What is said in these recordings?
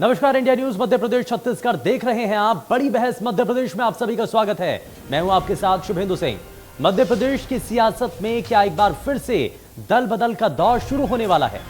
नमस्कार, India news Madhya Pradesh Chhattisgarh देख रहे हैं आप। बड़ी बहस मध्य प्रदेश में आप सभी का स्वागत है। मैं हूं आपके साथ शुभेंदु सिंह। मध्य प्रदेश की सियासत में क्या एक बार फिर से दल बदल का दौर शुरू होने वाला है?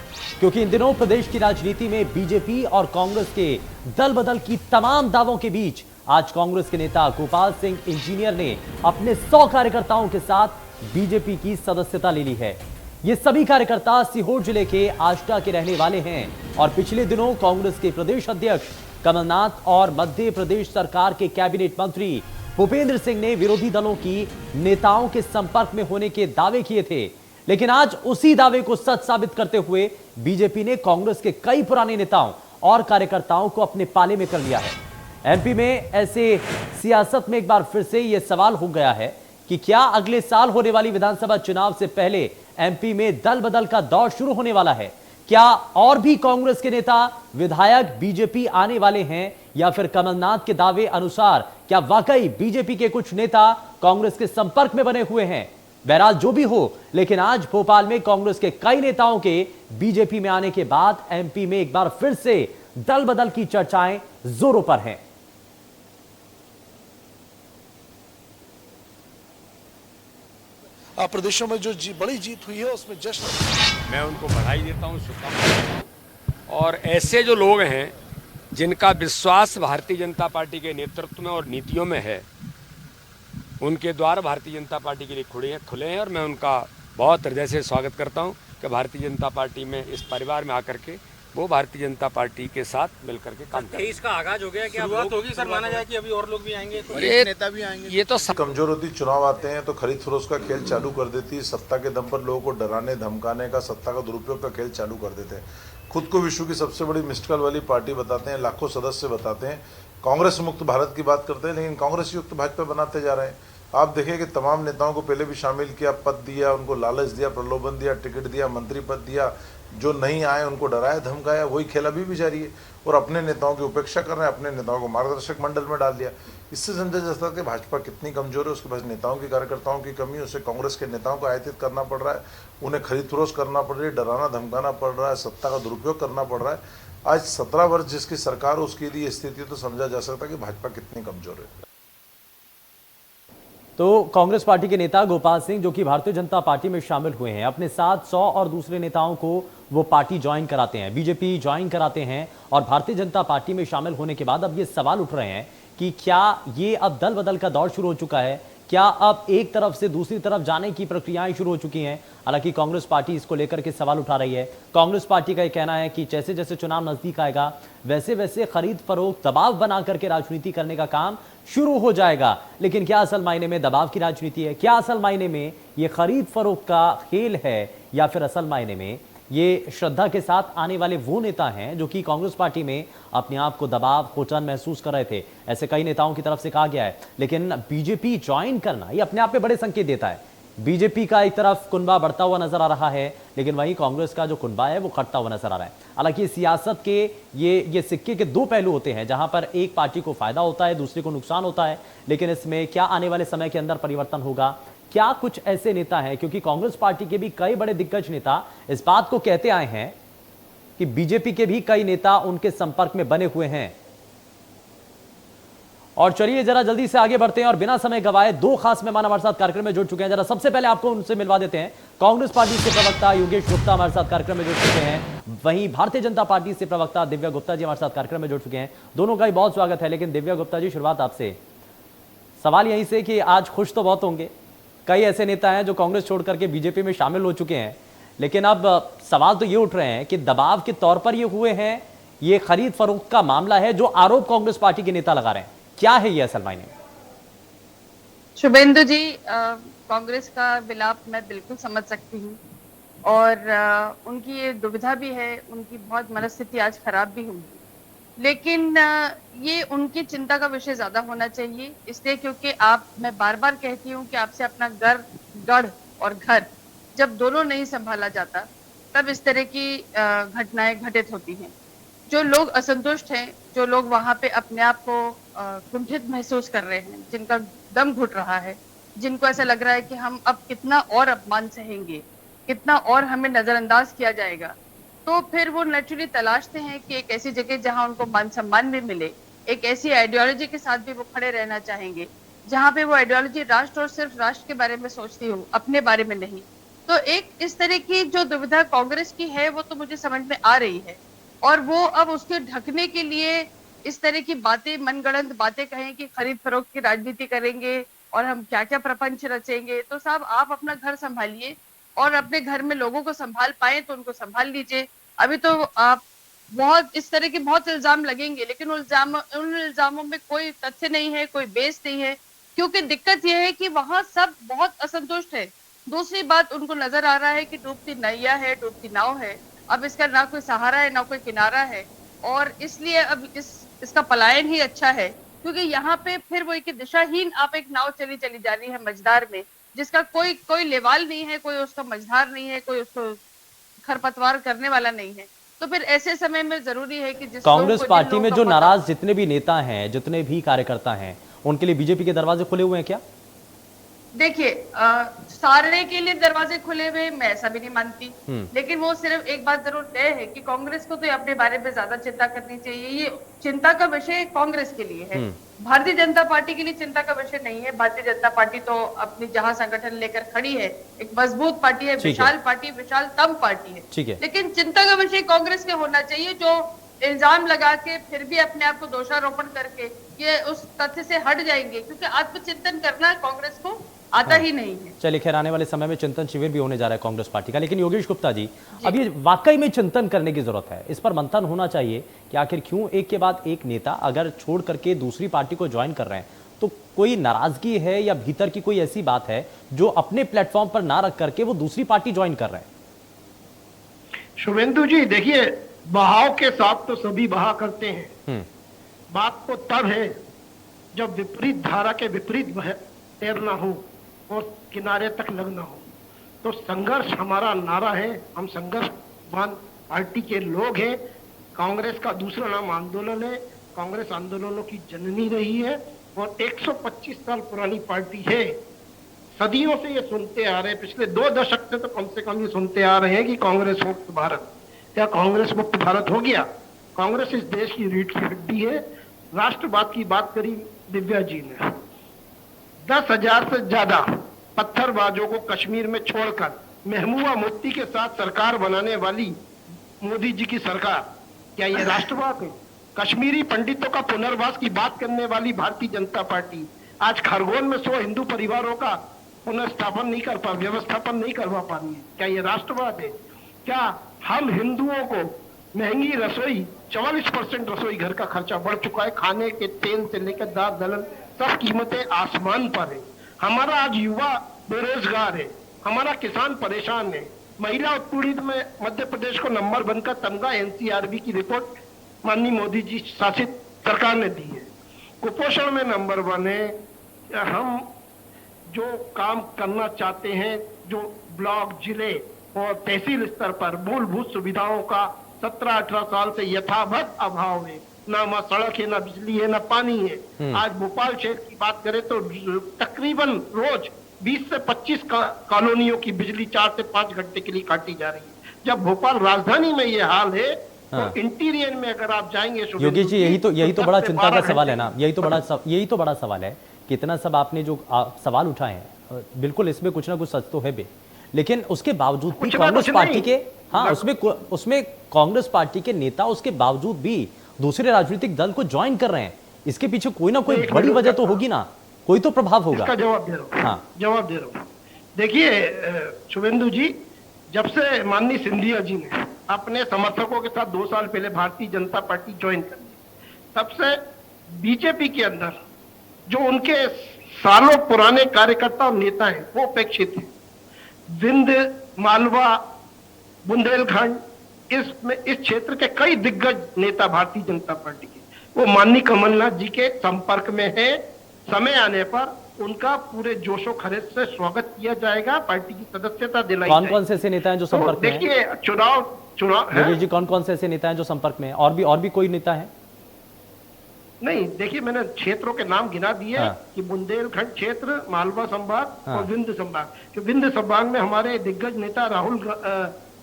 क्योंकि इन दिनों प्रदेश की राजनीति में बीजेपी और कांग्रेस के दल बदल की तमाम दावों के बीच आज कांग्रेस के नेता गोपाल सिंह इंजीनियर ने अपने 100 कार्यकर्ताओं के साथ बीजेपी की सदस्यता ले ली है। ये सभी कार्यकर्ता सीहोर जिले के आष्टा के रहने वाले हैं और पिछले दिनों कांग्रेस के प्रदेश अध्यक्ष कमलनाथ और मध्य प्रदेश सरकार के कैबिनेट मंत्री भूपेंद्र सिंह ने विरोधी दलों की नेताओं के संपर्क में होने के दावे किए थे। लेकिन आज उसी दावे को सच साबित करते हुए बीजेपी ने कांग्रेस के कई पुराने नेताओं और कार्यकर्ताओं को अपने पाले में कर लिया है। एमपी में ऐसे सियासत में एक बार फिर से यह सवाल हो गया है कि क्या अगले साल होने वाली विधानसभा चुनाव से पहले एमपी में दल बदल का दौर शुरू होने वाला है? क्या और भी कांग्रेस के नेता विधायक बीजेपी आने वाले हैं या फिर कमलनाथ के दावे अनुसार क्या वाकई बीजेपी के कुछ नेता कांग्रेस के संपर्क में बने हुए हैं? बहरहाल जो भी हो, लेकिन आज भोपाल में कांग्रेस के कई नेताओं के बीजेपी में आने के बाद एमपी में एक बार फिर से दल बदल की चर्चाएं जोरों पर हैं। प्रदेशों में जो बड़ी जीत हुई है उसमें जश्न मैं उनको बधाई देता हूँ, शुभकामनाएं देता हूँ। और ऐसे जो लोग हैं जिनका विश्वास भारतीय जनता पार्टी के नेतृत्व में और नीतियों में है, उनके द्वार भारतीय जनता पार्टी के लिए खुले हैं और मैं उनका बहुत हृदय से स्वागत करता हूँ कि भारतीय जनता पार्टी में इस परिवार में आकर के वो भारतीय जनता पार्टी के साथ मिलकर के काम करें। इसका आगाज हो गया कि शुरुआत होगी सर, माना जाए कि अभी और लोग भी आएंगे, नेता भी आएंगे। ये तो कमजोर होती, चुनाव आते हैं तो खरीद फरोख्त का खेल चालू कर देती है। सत्ता के दम पर लोगों को डराने धमकाने का, सत्ता का दुरुपयोग का खेल चालू कर देते हैं। खुद को विश्व की सबसे बड़ी मिस्ड कॉल वाली पार्टी बताते हैं, लाखों सदस्य बताते हैं, कांग्रेस मुक्त भारत की बात करते हैं, लेकिन कांग्रेस युक्त भाजपा बनाते जा रहे हैं। आप देखिए कि तमाम नेताओं को पहले भी शामिल किया, पद दिया, उनको लालच दिया, प्रलोभन दिया, टिकट दिया, मंत्री पद दिया, जो नहीं आए उनको डराया धमकाया। वही खेल अभी भी जारी है और अपने नेताओं की उपेक्षा कर रहे हैं, अपने नेताओं को मार्गदर्शक मंडल में डाल दिया। इससे समझा जा सकता है कि भाजपा कितनी कमजोर है, उसके पास नेताओं की कार्यकर्ताओं की कमी है। उसे कांग्रेस के नेताओं को आयातित करना पड़ रहा है, उन्हें खरीद फरोख्त करना पड़ रही है, डराना धमकाना पड़ रहा है, सत्ता का दुरुपयोग करना पड़ रहा है। आज 17 वर्ष जिसकी सरकार हो उसकी यदि स्थिति, तो समझा जा सकता है कि भाजपा कितनी कमजोर है। तो कांग्रेस पार्टी के नेता गोपाल सिंह, जो कि भारतीय जनता पार्टी में शामिल हुए हैं, अपने साथ 100 और दूसरे नेताओं को वो पार्टी ज्वाइन कराते हैं, बीजेपी ज्वाइन कराते हैं और भारतीय जनता पार्टी में शामिल होने के बाद अब ये सवाल उठ रहे हैं कि क्या ये अब दल बदल का दौर शुरू हो चुका है? क्या अब एक तरफ से दूसरी तरफ जाने की प्रक्रियाएं शुरू हो चुकी हैं? हालांकि कांग्रेस पार्टी इसको लेकर के सवाल उठा रही है। कांग्रेस पार्टी का यह कहना है कि जैसे जैसे चुनाव नजदीक आएगा वैसे वैसे खरीद फरोख्त, दबाव बना करके राजनीति करने का काम शुरू हो जाएगा। लेकिन क्या असल मायने में दबाव की राजनीति है? क्या असल मायने में ये खरीद फरोख्त का खेल है या फिर असल मायने में ये श्रद्धा के साथ आने वाले वो नेता हैं जो कि कांग्रेस पार्टी में अपने आप को दबाव, घुटन महसूस कर रहे थे? ऐसे कई नेताओं की तरफ से कहा गया है। लेकिन बीजेपी ज्वाइन करना ये अपने आप में बड़े संकेत देता है। बीजेपी का एक तरफ कुनबा बढ़ता हुआ नजर आ रहा है, लेकिन वहीं कांग्रेस का जो कुनबा है वो घटता हुआ नजर आ रहा है। हालांकि सियासत के ये सिक्के के दो पहलू होते हैं, जहां पर एक पार्टी को फायदा होता है, दूसरे को नुकसान होता है। लेकिन इसमें क्या आने वाले समय के अंदर परिवर्तन होगा? क्या कुछ ऐसे नेता हैं, क्योंकि कांग्रेस पार्टी के भी कई बड़े दिग्गज नेता इस बात को कहते आए हैं कि बीजेपी के भी कई नेता उनके संपर्क में बने हुए हैं। और चलिए जरा जल्दी से आगे बढ़ते हैं और बिना समय गवाए दो खास मेहमान हमारे साथ कार्यक्रम में जुड़ चुके हैं। जरा सबसे पहले आपको उनसे मिलवा देते हैं। कांग्रेस पार्टी से प्रवक्ता योगेश गुप्ता हमारे साथ कार्यक्रम में जुड़ चुके हैं, वहीं भारतीय जनता पार्टी से प्रवक्ता दिव्या गुप्ता जी हमारे साथ कार्यक्रम में जुड़ चुके हैं। दोनों का ही बहुत स्वागत है। लेकिन दिव्या गुप्ता जी, शुरुआत आपसे। सवाल यहीं से कि आज खुश तो बहुत होंगे, कई ऐसे नेता हैं जो कांग्रेस छोड़ करके बीजेपी में शामिल हो चुके हैं, लेकिन अब सवाल तो ये उठ रहे हैं कि दबाव के तौर पर ये हुए हैं, ये खरीद फरोख्त का मामला है जो आरोप कांग्रेस पार्टी के नेता लगा रहे हैं। क्या है ये असल मायने में? शुभेंदु जी, कांग्रेस का विलाप मैं बिल्कुल समझ सकती हूँ और उनकी ये दुविधा भी है, उनकी बहुत मनस्थिति आज खराब भी होगी। लेकिन ये उनकी चिंता का विषय ज्यादा होना चाहिए, इसलिए क्योंकि मैं बार बार कहती हूँ कि आपसे अपना गढ़ और घर जब दोनों नहीं संभाला जाता तब इस तरह की घटनाएं घटित होती हैं। जो लोग असंतुष्ट हैं, जो लोग वहां पे अपने आप को कुंठित महसूस कर रहे हैं, जिनका दम घुट रहा है, जिनको ऐसा लग रहा है कि हम अब कितना और अपमान सहेंगे, कितना और हमें नजरअंदाज किया जाएगा, तो फिर वो नेचुरली तलाशते हैं कि एक ऐसी जगह जहां उनको मान सम्मान भी मिले, एक ऐसी आइडियोलॉजी के साथ भी वो खड़े रहना चाहेंगे जहां पे वो आइडियोलॉजी राष्ट्र और सिर्फ राष्ट्र के बारे में सोचती हो, अपने बारे में नहीं। तो एक इस तरह की जो दुविधा कांग्रेस की है वो तो मुझे समझ में आ रही है, और वो अब उसके ढकने के लिए इस तरह की बातें, मनगढ़ंत बातें कहें कि खरीद फरोख्त की राजनीति करेंगे और हम क्या क्या प्रपंच रचेंगे। तो साहब आप अपना घर संभालिए, और अपने घर में लोगों को संभाल पाए तो उनको संभाल लीजिए। अभी तो आप बहुत इस तरह के बहुत इल्जाम लगेंगे, लेकिन उन इल्जामों में कोई तथ्य नहीं है, कोई बेस नहीं है, क्योंकि दिक्कत यह है कि वहां सब बहुत असंतुष्ट है। दूसरी बात, उनको नजर आ रहा है कि डूबती नैया है, डूबती नाव है, अब इसका ना कोई सहारा है ना कोई किनारा है, और इसलिए अब इसका पलायन ही अच्छा है, क्योंकि यहाँ पे फिर वो एक दिशाहीन आप एक नाव चली जा रही है मझधार में, जिसका कोई लेवाल नहीं है, कोई उसका मझधार नहीं है, कोई उसको खरपतवार करने वाला नहीं है। तो फिर ऐसे समय में जरूरी है कि कांग्रेस पार्टी में जो नाराज जितने भी नेता हैं, जितने भी कार्यकर्ता हैं, उनके लिए बीजेपी के दरवाजे खुले हुए हैं क्या? देखिए, सारे के लिए दरवाजे खुले हुए मैं ऐसा भी नहीं मानती, लेकिन वो सिर्फ एक बात जरूर तय है कि कांग्रेस को तो अपने बारे में ज्यादा चिंता करनी चाहिए। ये चिंता का विषय कांग्रेस के लिए है, भारतीय जनता पार्टी के लिए चिंता का विषय नहीं है। भारतीय जनता पार्टी तो अपनी जहां संगठन लेकर खड़ी है, एक मजबूत पार्टी है, विशाल पार्टी, विशालतम पार्टी है, लेकिन चिंता का विषय कांग्रेस के होना चाहिए, जो इल्जाम लगा के फिर भी अपने आप को दोषारोपण करके ये उस तथ्य से हट जाएंगे, क्योंकि आत्मचिंतन करना कांग्रेस को आता ही नहीं है। चलिए, खैर आने वाले समय में चिंतन शिविर भी होने जा रहा है कांग्रेस पार्टी का, लेकिन योगेश गुप्ता जी, अब ये वाकई में चिंतन करने की जरूरत है, इस पर मंथन होना चाहिए कि आखिर क्यों एक के बाद एक नेता अगर छोड़ करके दूसरी पार्टी को ज्वाइन कर रहे हैं, तो कोई नाराजगी है या भीतर की कोई ऐसी बात है जो अपने प्लेटफॉर्म पर ना रख करके वो दूसरी पार्टी ज्वाइन कर रहे हैं? शुभेंदु जी, देखिए, बहाव के साथ तो सभी बहा करते हैं, बात तो तब है जब विपरीत धारा के विपरीत तैरना हो और किनारे तक लगना हो। तो संघर्ष हमारा नारा है, हम संघर्षवान पार्टी के लोग हैं। कांग्रेस का दूसरा नाम आंदोलन है, कांग्रेस आंदोलनों की जननी रही है और 125 साल पुरानी पार्टी है। सदियों से ये सुनते आ रहे हैं, पिछले 2 दशक से तो कम ये सुनते आ रहे हैं कि कांग्रेस मुक्त भारत। क्या कांग्रेस मुक्त भारत हो गया? कांग्रेस इस देश की रीढ़ की हड्डी है। राष्ट्रवाद की बात करी दिव्या जी ने, 10,000 से ज्यादा पत्थरबाजों को कश्मीर में छोड़कर महबूबा मुफ्ती के साथ सरकार बनाने वाली मोदी जी की सरकार, क्या ये राष्ट्रवाद है? कश्मीरी पंडितों का पुनर्वास की बात करने वाली भारतीय जनता पार्टी आज खरगोन में 100 हिंदू परिवारों का पुनर्स्थापन नहीं कर पा, व्यवस्थापन नहीं करवा पा रही है। क्या ये राष्ट्रवाद है? क्या हम हिंदुओं को महंगी रसोई, 44% रसोई घर का खर्चा बढ़ चुका है, खाने के तेल से लेकर दाल दलहन सब कीमतें आसमान पर है। हमारा आज युवा बेरोजगार है, हमारा किसान परेशान है, महिला उत्पीड़ित में मध्य प्रदेश को नंबर 1 का तमगा एनसीआरबी की रिपोर्ट माननीय मोदी जी शासित सरकार ने दी है। कुपोषण में नंबर 1 है। हम जो काम करना चाहते हैं, जो ब्लॉक, जिले और तहसील स्तर पर मूलभूत सुविधाओं का 17-18 साल से यथावत अभाव है, ना वहाँ सड़क है, ना बिजली है, ना पानी है। आज भोपाल शहर की बात करें तो तकरीबन रोज 20 से 25 कॉलोनियों की बिजली 4 से 5 घंटे के लिए काटी जा रही है। जब भोपाल राजधानी में ये हाल है, तो इंटीरियर में अगर आप जाएंगे योगी जी, यही तो बड़ा चिंता का सवाल है ना, यही तो बड़ा सवाल है कि इतना सब आपने जो सवाल उठाए हैं, बिल्कुल इसमें कुछ ना कुछ सच तो है भी, लेकिन उसके बावजूद भी कांग्रेस पार्टी के, हाँ, उसमें कांग्रेस पार्टी के नेता उसके बावजूद भी दूसरे राजनीतिक दल को ज्वाइन कर रहे हैं। इसके पीछे कोई ना कोई बड़ी वजह तो होगी ना, कोई तो प्रभाव होगा। इसका जवाब दे रहा हूँ। हाँ, जवाब दे रहा हूँ। देखिए शुभेंदु जी, जब से माननीय सिंधिया जी ने अपने समर्थकों के साथ 2 साल पहले भारतीय जनता पार्टी ज्वाइन कर ली, तब से बीजेपी के अंदर जो उनके सालों पुराने कार्यकर्ता और नेता हैं वो उपेक्षित हैं। विंध्य, मालवा, बुंदेलखंड, इस क्षेत्र के कई दिग्गज नेता भारतीय जनता पार्टी के, वो माननीय कमलनाथ जी के संपर्क में है। समय आने पर उनका पूरे जोशो खरोश से स्वागत किया जाएगा, पार्टी की सदस्यता दिलाई जाएगी। कौन से ऐसे नेता हैं जो संपर्क में हैं? देखिए, चुनाव जी, कौन से ऐसे नेता हैं जो संपर्क में हैं? और भी कोई नेता है? नहीं, देखिए, मैंने क्षेत्रों के नाम गिना दिए कि बुंदेलखंड क्षेत्र, मालवा संभाग और विंध्य संभाग। विंध्य संभाग में हमारे दिग्गज नेता राहुल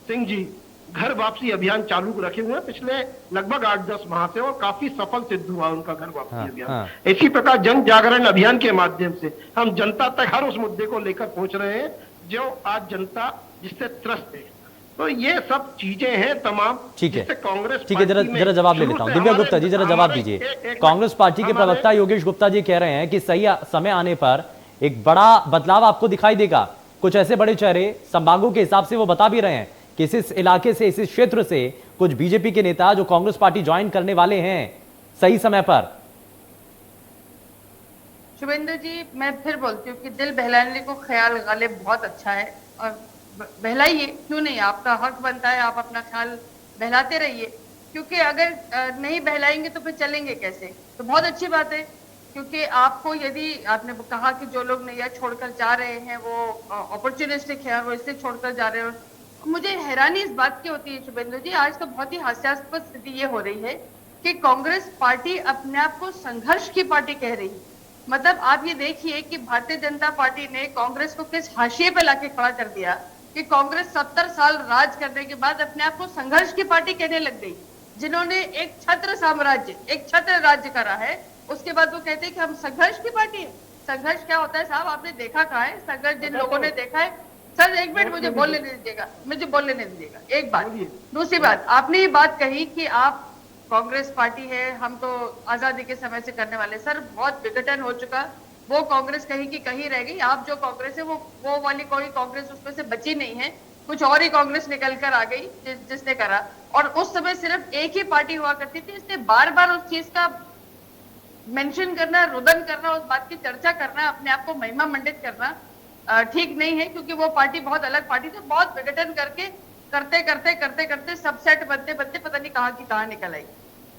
सिंह जी घर वापसी अभियान चालू रखे हुए हैं पिछले लगभग 8-10 माह से, और काफी सफल सिद्ध हुआ उनका घर वापसी अभियान। इसी प्रकार जन जागरण अभियान के माध्यम से हम जनता तक हर उस मुद्दे को लेकर पहुंच रहे हैं जो आज जनता जिससे त्रस्त है। तो ये सब चीजें हैं तमाम, ठीक है, जिससे कांग्रेस ठीक है, जरा जवाब ले लेता हूं। दिव्या गुप्ता जी, जरा जवाब दीजिए। कांग्रेस पार्टी के प्रवक्ता योगेश गुप्ता जी कह रहे हैं कि सही समय आने पर एक बड़ा बदलाव आपको दिखाई देगा। कुछ ऐसे बड़े चेहरे संभागों के हिसाब से वो बता भी रहे हैं कि इस इलाके से, इस क्षेत्र से कुछ बीजेपी के नेता जो कांग्रेस पार्टी ज्वाइन करने वाले हैं सही समय पर। शुभेंदु जी, मैं फिर बोलती हूँ कि दिल बहलाने को ख्याल गालिब बहुत अच्छा है, और बहलाइए, क्यों नहीं, आपका हक बनता है, आप अपना ख्याल बहलाते रहिए, क्योंकि अगर नहीं बहलाएंगे तो फिर चलेंगे कैसे। तो बहुत अच्छी बात है, क्योंकि आपको, यदि आपने कहा कि जो लोग नैया छोड़कर जा रहे हैं वो अपॉर्चुनिस्टिक है, वो इससे छोड़कर जा रहे हैं, मुझे हैरानी इस बात की होती है शुभेंदु जी, आज तो बहुत ही हास्यास्पद स्थिति ये हो रही है कि कांग्रेस पार्टी अपने आप को संघर्ष की पार्टी कह रही है। मतलब आप ये देखिए कि भारतीय जनता पार्टी ने कांग्रेस को किस हाशिए पे लाके खड़ा कर दिया कि कांग्रेस 70 साल राज करने के बाद अपने आप को संघर्ष की पार्टी कहने लग गई, जिन्होंने एक छत्र साम्राज्य, एक छत्र राज्य करा है, उसके बाद वो कहते हैं कि हम संघर्ष की पार्टी है। संघर्ष क्या होता है साहब, आपने देखा कहाँ है संघर्ष? जिन लोगों ने देखा है, सर एक मिनट मुझे बोलने दीजिएगा, एक बात। दूसरी बात, आपने ये बात कही कि आप कांग्रेस पार्टी है, हम तो आजादी के समय से करने वाले। सर बहुत विघटन हो चुका, वो कांग्रेस कहीं की कहीं रह गई। आप जो कांग्रेस है वो वाली कोई कांग्रेस उसमें से बची नहीं है, कुछ और ही कांग्रेस निकल कर आ गई जिसने करा। और उस समय सिर्फ एक ही पार्टी हुआ करती थी, इसलिए बार बार उस चीज का मेंशन करना, रुदन करना, उस बात की चर्चा करना, अपने आप को महिमा मंडित करना ठीक नहीं है, क्योंकि वो पार्टी बहुत अलग पार्टी थी। बहुत विघटन करके करते सबसेट बनते पता नहीं कहाँ की कहाँ निकल आई।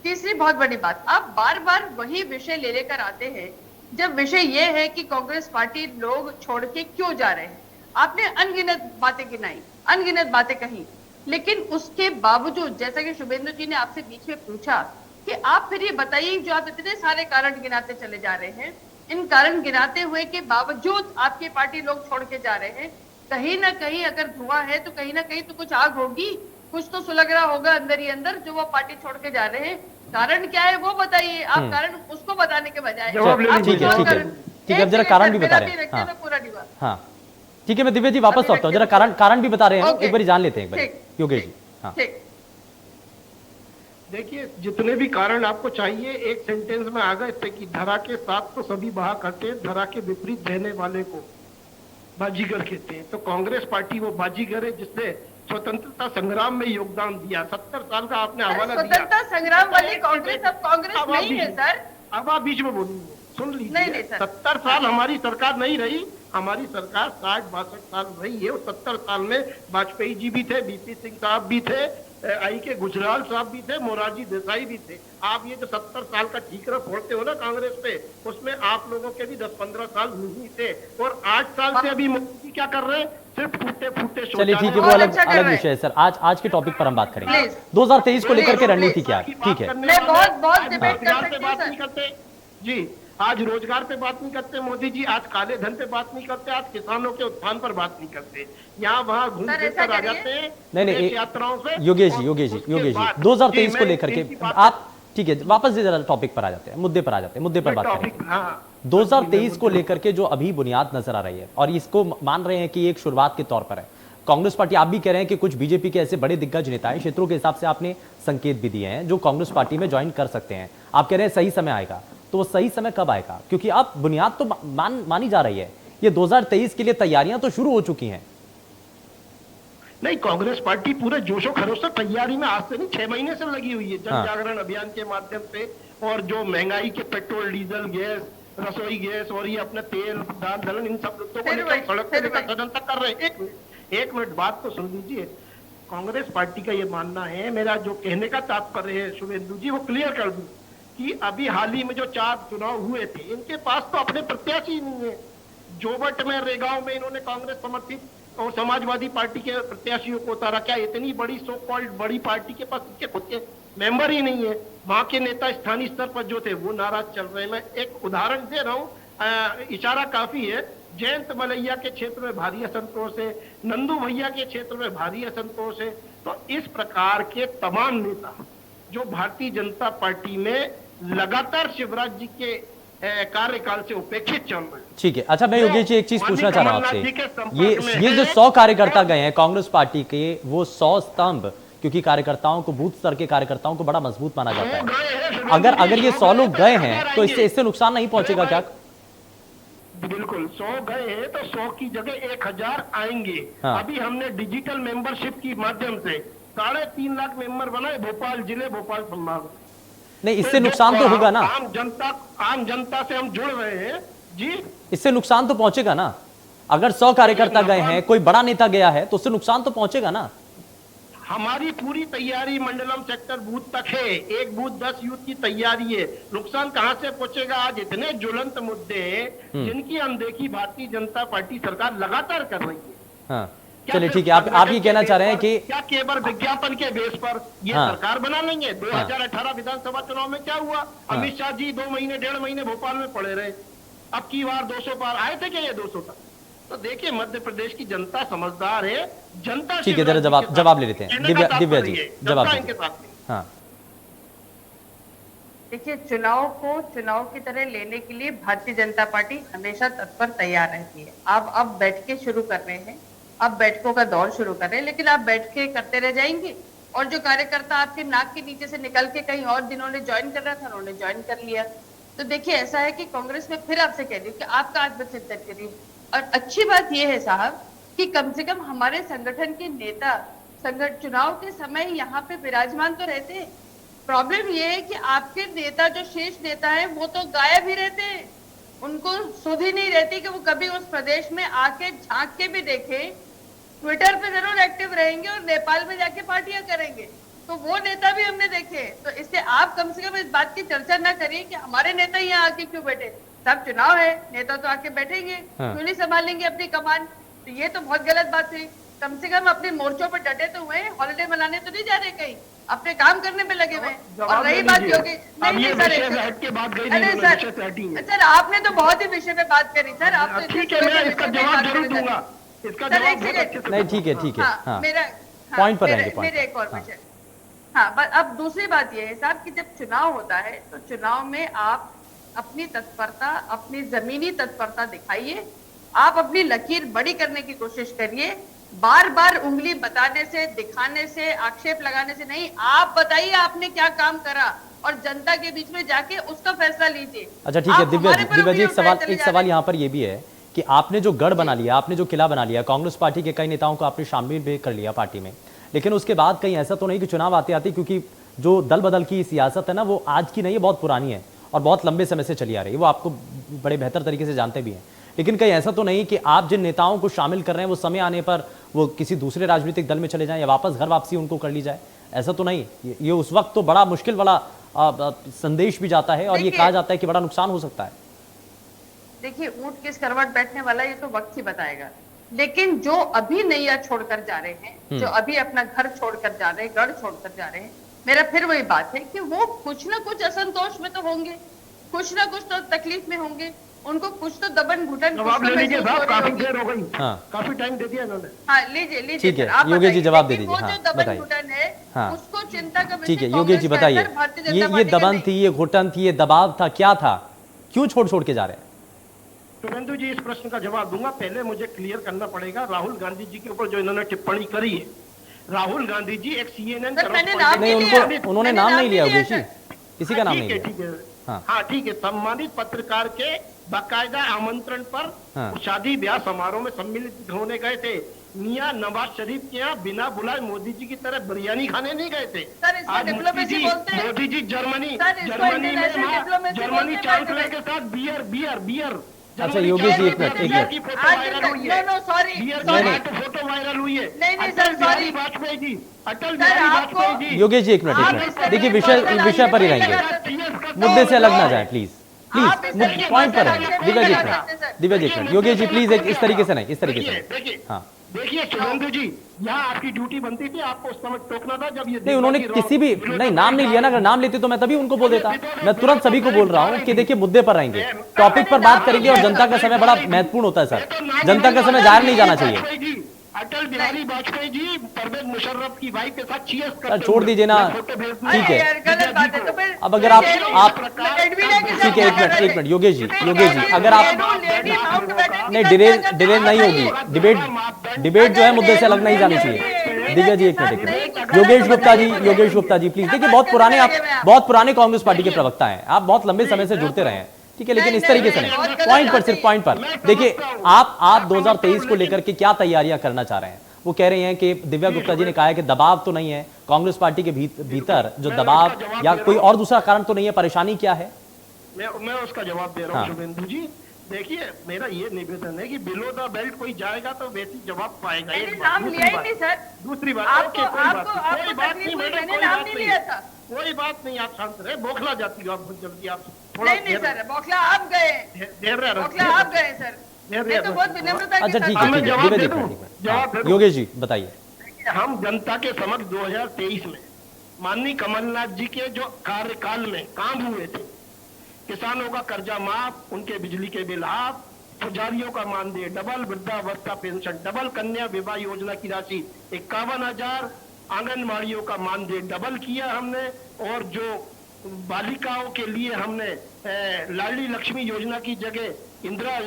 तीसरी बहुत बड़ी बात, आप बार बार वही विषय ले लेकर आते हैं, जब विषय ये है कि कांग्रेस पार्टी लोग छोड़ के क्यों जा रहे हैं। आपने अनगिनत बातें गिनाई, अनगिनत बातें कही, लेकिन उसके बावजूद, जैसा कि शुभेंदु जी ने आपसे बीच में पूछा कि आप फिर ये बताइए, जो आप इतने सारे कारण गिनाते चले जा रहे हैं, इन कारण गिनाते हुए के बावजूद आपकी पार्टी लोग छोड़ के जा रहे हैं, कहीं ना कहीं अगर धुआं है तो कहीं ना कहीं तो कुछ आग होगी, कुछ तो सुलग रहा होगा अंदर ही अंदर, जो वो पार्टी छोड़ के जा रहे हैं। कारण क्या है वो बताइए। आप कारण उसको बताने के बजाय ठीक है, अब जरा कारण भी बता रहे हैं। हाँ ठीक है, मैं दिव्या जी वापस लौटता हूँ, जरा कारण भी बता रहे हैं, एक बार जान लेते हैं एक बार योगेश जी। हाँ देखिए, जितने भी कारण आपको चाहिए एक सेंटेंस में आ गए थे कि धरा के साथ तो सभी बहा करते हैं, धरा के विपरीत रहने वाले को बाजीगर कहते हैं। तो कांग्रेस पार्टी वो बाजीगर है जिसने स्वतंत्रता संग्राम में योगदान दिया। 70 साल का आपने हवाला दिया। स्वतंत्रता संग्राम वाली कांग्रेस अब कांग्रेस नहीं है सर। अब आप बीच में बोलिए, सुन लीजिए। 70 साल हमारी सरकार नहीं रही, हमारी सरकार 60-62 साल रही है। और 70 साल में वाजपेयी जी भी थे, बीपी सिंह साहब भी थे, आई के गुजराल साहब भी थे, मोरारजी देसाई भी थे। आप ये जो 70 साल का ठीकरा फोड़ते हो ना कांग्रेस पे, उसमें आप लोगों के भी 10-15 साल नहीं थे। और 8 साल से अभी मोदी जी क्या कर रहे हैं, सिर्फ फूटे चलिए ठीक है, वो अलग विषय है सर। आज के टॉपिक पर हम बात करेंगे। 2023 को लेकर के रणनीति क्या है? ठीक है, बहुत डिबेट कर बात नहीं करते जी, आज रोजगार पे बात नहीं करते मोदी जी, आज काले धन पे बात नहीं करते, आज किसानों के उत्थान पर बात नहीं करते, यहाँ वहाँ घूम फिर कर आ जाते हैं नहीं यात्राओं से। योगेश जी 2023 को लेकर के आप, ठीक है, वापस जरा टॉपिक पर आ जाते हैं, मुद्दे पर बात करेंगे। 2023 को लेकर के जो अभी बुनियाद नजर आ रही है, और इसको मान रहे हैं कि एक शुरुआत के तौर पर है। कांग्रेस पार्टी, आप भी कह रहे हैं कि कुछ बीजेपी के ऐसे बड़े दिग्गज नेता हैं, क्षेत्रों के हिसाब से आपने संकेत भी दिए हैं, जो कांग्रेस पार्टी में ज्वाइन कर सकते हैं। आप कह रहे हैं सही समय आएगा, तो वो सही समय कब आएगा? क्योंकि अब बुनियाद तो मानी जा रही है, ये 2023 के लिए तैयारियां तो शुरू हो चुकी हैं। नहीं, कांग्रेस पार्टी पूरे जोशो खरोश से तैयारी में आज से नहीं 6 महीने से लगी हुई है, जन जागरण अभियान के माध्यम से। और जो महंगाई के पेट्रोल, डीजल, गैस, रसोई गैस और ये अपने तेल, दाल, दलहन, इन सब मुद्दों को लेकर सड़क पे लेकर सदन तक कर रहे हैं। एक मिनट बात तो सुन लीजिए। कांग्रेस पार्टी का ये मानना है, मेरा जो कहने का तात्पर्य है शुभेंदु जी, वो क्लियर कर दूं कि अभी हाल ही में जो 4 चुनाव हुए थे, इनके पास तो अपने प्रत्याशी नहीं है। जोबट में, रेगांव में इन्होंने कांग्रेस समर्थित और समाजवादी पार्टी के प्रत्याशियों को उतारा। क्या इतनी बड़ी सो कॉल्ड बड़ी पार्टी के पास इनके खुद के मेंबर ही नहीं है? वहां के नेता स्थानीय स्तर पर जो थे वो नाराज चल रहे हैं। मैं एक उदाहरण दे रहा हूँ, इशारा काफी है। जयंत मलैया के क्षेत्र में भारी असंतोष है, नंदू भैया के क्षेत्र में भारी असंतोष है। तो इस प्रकार के तमाम नेता जो भारतीय जनता पार्टी में लगातार शिवराज जी के कार्यकाल से उपेक्षित चल रहे हैं। ठीक है, अच्छा मैं योगेश जी एक चीज पूछना चाह रहा हूं माननीय आपसे, कमलनाथ जी के संपर्क ये जो में 100 कार्यकर्ता गए हैं कांग्रेस पार्टी के, वो 100 स्तंभ, क्योंकि कार्यकर्ताओं को, बूथ स्तर के कार्यकर्ताओं को बड़ा मजबूत माना जाता है, अगर ये 100 लोग गए हैं तो इससे नुकसान नहीं पहुंचेगा क्या? बिल्कुल, 100 गए हैं तो 100 की जगह 1000 आएंगे। हाँ। अभी हमने डिजिटल मेंबरशिप की माध्यम से 3.5 लाख मेंबर बनाए भोपाल जिले, भोपाल संभाग। नहीं, इससे नुकसान तो होगा ना, आम जनता से हम जुड़ रहे हैं जी। इससे नुकसान तो पहुंचेगा ना। अगर 100 कार्यकर्ता गए हैं, कोई बड़ा नेता गया है, तो उससे नुकसान तो पहुंचेगा ना। हमारी पूरी तैयारी मंडलम सेक्टर बूथ तक है, एक बूथ 10 यूथ की तैयारी है। नुकसान कहां से पहुंचेगा? आज इतने ज्वलंत मुद्दे हैं जिनकी अनदेखी भारतीय जनता पार्टी सरकार लगातार कर रही है। हाँ, चलिए ठीक है, आप ये कहना चाह रहे हैं कि क्या केवल विज्ञापन के बेस पर ये हाँ। सरकार बना लेंगे? 2018 विधानसभा चुनाव में क्या हुआ? अमित शाह जी 2 महीने 1.5 महीने भोपाल में पड़े रहे। अब की बार 200 पार आए थे क्या? ये 200 तक। तो देखिए, मध्य प्रदेश की जनता समझदार है, जनता। ठीक है, जरा जवाब ले लेते हैं। दिव्या जी जवाब दीजिए। हाँ, देखिए, चुनाव की तरह लेने के लिए भारतीय जनता पार्टी हमेशा तत्पर तैयार रहती है। आप अब बैठ के शुरू कर रहे हैं, अब बैठकों का दौर शुरू कर रहे हैं, लेकिन आप बैठ के करते रह जाएंगे और जो कार्यकर्ता आपके नाक के नीचे से निकल के कहीं और जिन्होंने ज्वाइन कर रहा था उन्होंने ज्वाइन कर लिया। तो देखिए, ऐसा है कि कांग्रेस में फिर आपसे कह रही हूँ कि आपका आत्मचिंतन करिए। और अच्छी बात यह है साहब कि कम से कम हमारे संगठन के नेता चुनाव के समय यहाँ पे विराजमान तो रहते हैं। प्रॉब्लम ये है कि आपके नेता, जो शेष नेता है, वो तो गायब ही रहते हैं। उनको सुध ही नहीं रहती कि वो कभी उस प्रदेश में आके झांक के भी देखे। ट्विटर पे जरूर एक्टिव रहेंगे और नेपाल में जाके पार्टियां करेंगे, तो वो नेता भी हमने देखे। तो इससे आप कम से कम इस बात की चर्चा ना करिए कि हमारे नेता यहाँ आके क्यों बैठे। सब चुनाव है, नेता तो आके बैठेंगे, क्यों नहीं संभालेंगे अपनी कमान? तो ये तो बहुत गलत बात हुई। कम से कम अपने मोर्चों पर डटे तो हुए, हॉलिडे मनाने तो नहीं जा रहे कहीं, अपने काम करने में लगे हुए। और रही बात योगी, नहीं सर, आपने तो बहुत ही विषय पे बात करी सर। आप तो ठीक है, मैं इसका जवाब जरूर दूंगा। इसका जवाब नहीं, ठीक है। हाँ, मेरा पॉइंट पर रहेंगे, मेरे एक और क्वेश्चन। हाँ, अब दूसरी बात यह है साहब कि जब चुनाव होता है तो चुनाव में आप अपनी तत्परता, अपनी जमीनी तत्परता दिखाइए। आप अपनी लकीर बड़ी करने की कोशिश करिए। बार बार उंगली बताने से, दिखाने से, आक्षेप लगाने से नहीं। आप बताइए आपने क्या काम करा और जनता के बीच में जाके उसका फैसला लीजिए। अच्छा ठीक है, दिव्या जी एक सवाल यहाँ पर ये भी है कि आपने जो गढ़ बना लिया, आपने जो किला बना लिया, कांग्रेस पार्टी के कई नेताओं को आपने शामिल भी कर लिया पार्टी में, लेकिन उसके बाद कहीं ऐसा तो नहीं कि चुनाव आते आते, क्योंकि जो दल बदल की सियासत है ना, वो आज की नहीं है, बहुत पुरानी है और बहुत लंबे समय से चली आ रही है, वो आपको बड़े बेहतर तरीके से जानते भी हैं। लेकिन कहीं ऐसा तो नहीं कि आप जिन नेताओं को शामिल कर रहे हैं वो समय आने पर वो किसी दूसरे राजनीतिक दल में चले जाएं या वापस घर वापसी उनको कर ली जाए? ऐसा तो नहीं? ये उस वक्त तो बड़ा मुश्किल वाला संदेश भी जाता है और ये कहा जाता है कि बड़ा नुकसान हो सकता है। देखिए, ऊंट किस करवट बैठने वाला ये तो वक्त ही बताएगा। लेकिन जो अभी नैया छोड़कर जा रहे हैं, जो अभी अपना घर छोड़कर जा रहे हैं, गढ़ छोड़कर जा रहे हैं, मेरा फिर वही बात है कि वो कुछ ना कुछ असंतोष में तो होंगे, कुछ ना कुछ तो तकलीफ में होंगे, उनको कुछ तो दबन घुटन काफी देर हो गई। काफी टाइम दे दिया इन्होंने। हाँ, लीजिए ठीक है, योगेश जी जवाब दे दीजिए। वो जो दबन घुटन है, उसको चिंता का विषय। ठीक है, योगेश जी बताइए, ये दबन थी, ये घुटन थी, ये दबाव था, क्या था? क्यों छोड़ के जा रहे हैं? शुभेंदु जी, इस प्रश्न का जवाब दूंगा। पहले मुझे क्लियर करना पड़ेगा, राहुल गांधी जी के ऊपर जो इन्होंने टिप्पणी करी है, राहुल गांधी जी एक CNN उन्होंने नाम नहीं लिया योगेश जी, किसी का नाम नहीं लिया। ठीक है, हाँ ठीक है। सम्मानित पत्रकार के बाकायदा आमंत्रण पर शादी ब्याह समारोह में सम्मिलित होने गए थे। मियां नवाज शरीफ के यहाँ बिना बुलाए मोदी जी की तरह बिरयानी खाने नहीं गए थे। मोदी जी जर्मनी चांसलर के साथ बियर। अच्छा योगेश जी, एक मिनट। फोटो वायरल हुई है। अटल बिहारी वाजपेयी जी। योगेश जी एक मिनट। देखिए, विषय पर ही रहेंगे, मुद्दे से अलग ना जाए प्लीज, पॉइंट पर रहेंगे। दिव्या जी एक मिनट। योगेश जी प्लीज, इस तरीके से नहीं, इस तरीके से। हाँ, देखिए शुभेंदु जी, यहाँ आपकी ड्यूटी बनती थी, आपको उस समय टोकना था जब ये नहीं, उन्होंने किसी भी नहीं नाम नहीं लिया ना। अगर नाम लेते तो मैं तभी उनको बोल देता। मैं तुरंत सभी को बोल रहा हूं कि देखिए मुद्दे पर रहेंगे, टॉपिक पर बात करेंगे और जनता का समय बड़ा महत्वपूर्ण होता है सर। जनता का समय जाहिर नहीं जाना चाहिए। अटल बिहारी वाजपेयी जी परवेज मुशर्रफ की वाइफ के साथ चीयर्स करते सर छोड़ दीजिए ना, ठीक है। अब अगर आप ठीक है, एक मिनट योगेश जी, अगर आप नहीं डिले नहीं होगी, डिबेट जो है मुद्दे से अलग नहीं जानी चाहिए। दिव्या जी एक मिनट, योगेश गुप्ता जी प्लीज। देखिए आप बहुत पुराने कांग्रेस पार्टी के प्रवक्ता हैं, आप बहुत लंबे समय से जुड़ते रहे हैं, ठीक है, लेकिन इस तरीके से नहीं। पॉइंट पर, सिर्फ पॉइंट पर देखिए, आप 2023 को लेकर के क्या तैयारियां करना चाह रहे हैं? वो कह रहे हैं कि दिव्या गुप्ता जी ने कहा है कि दबाव तो नहीं है कांग्रेस पार्टी के भीतर, जो दबाव या कोई और दूसरा कारण तो नहीं है, परेशानी क्या है? मैं उसका जवाब दे रहा हूँ शुभेंदु जी। देखिए मेरा ये निवेदन है कि बिलो द बेल्ट कोई जाएगा तो वैसे जवाब पाएगा। दूसरी बात कोई बात नहीं, आप शांत रहे, बौखला जाती हो आप जल्दी, आप थोड़ा नहीं सर, बौखला आप गए, बौखला आप गए सर। मैं तो बहुत विनम्रता के अच्छा साथ ठीक है, योगेश जी बताइए। हम जनता के समक्ष 2023 में माननीय कमलनाथ जी के जो कार्यकाल में काम हुए थे, किसानों का कर्जा माफ, उनके बिजली के बिल हाफ, पुजारियों का मानदेय डबल, वृद्धावस्था पेंशन डबल, कन्या विवाह योजना की राशि 51,000, आंगनबाड़ियों का मानदेय डबल किया हमने, और जो बालिकाओं के लिए हमने लाडली लक्ष्मी योजना की जगह इंदिरा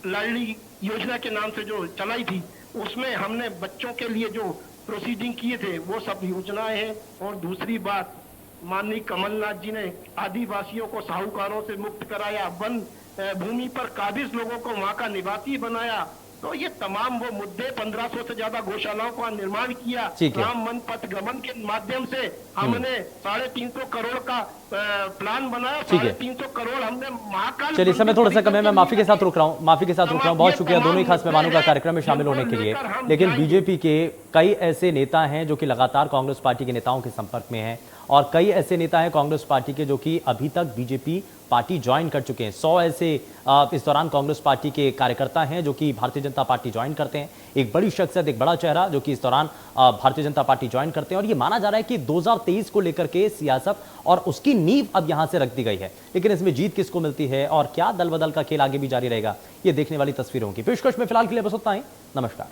लाडली योजना के नाम से जो चलाई थी, उसमें हमने बच्चों के लिए जो प्रोसीडिंग किए थे वो सब योजनाएं हैं। और दूसरी बात, माननीय कमलनाथ जी ने आदिवासियों को साहूकारों से मुक्त कराया, वन भूमि पर काबिज लोगों को वहां का निवासी बनाया। तो ये तमाम वो मुद्दे, 1500 से ज्यादा गौशालाओं का निर्माण किया, राम मन पथ गमन के माध्यम से हमने 350 करोड़ का प्लान बनाया, 350 करोड़ हमने महाकाल। चलिए समय थोड़ा सा कम है, मैं माफी के साथ रुक रहा हूँ। बहुत शुक्रिया दोनों ही खास मेहमानों का कार्यक्रम में शामिल होने के लिए। लेकिन बीजेपी के कई ऐसे नेता हैं जो कि लगातार कांग्रेस पार्टी के नेताओं के संपर्क में हैं, और कई ऐसे नेता हैं कांग्रेस पार्टी के जो कि अभी तक बीजेपी पार्टी ज्वाइन कर चुके हैं। 100 ऐसे इस दौरान कांग्रेस पार्टी के कार्यकर्ता हैं जो कि भारतीय जनता पार्टी ज्वाइन करते हैं। एक बड़ी शख्सियत, एक बड़ा चेहरा जो कि इस दौरान भारतीय जनता पार्टी ज्वाइन करते हैं, और ये माना जा रहा है कि 2023 को लेकर के सियासत और उसकी नींव अब यहां से रख दी गई है। लेकिन इसमें जीत किसको मिलती है और क्या दल बदल का खेल आगे भी जारी रहेगा, ये देखने वाली तस्वीरें होंगी। पेशकश में फिलहाल के लिए बस उतना ही। नमस्कार।